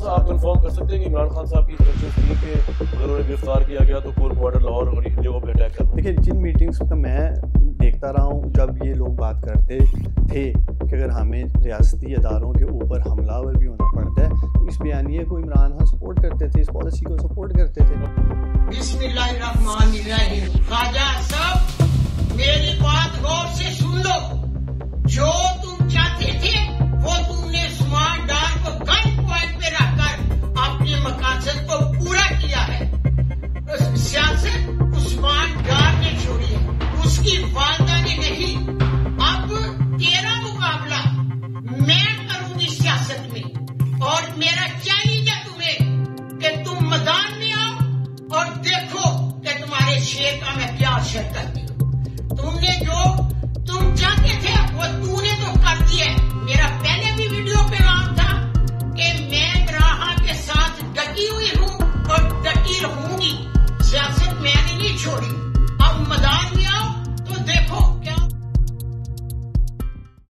साहब आप कंफर्म कर सकते हैं कि इमरान खान साहब की इंस्ट्रक्शंस थी कि अगर उन्हें गिरफ्तार किया गया तो कोर क्वार्टर लाहौर और इन जगहों पे अटैक करना? देखिए, जिन मीटिंग्स का मैं देखता रहा हूँ, जब ये लोग बात करते थे कि अगर हमें रियासती इदारों के ऊपर हमलावर भी होना पड़ता है, तो इस बयानिए को इमरान खान सपोर्ट करते थे, इस पॉलिसी को सपोर्ट करते थे। बिस्मिल्लाहिर्रहमानिर्रहीम। ख्वाजा साहब, मेरी बात गौर से सुन लो। जो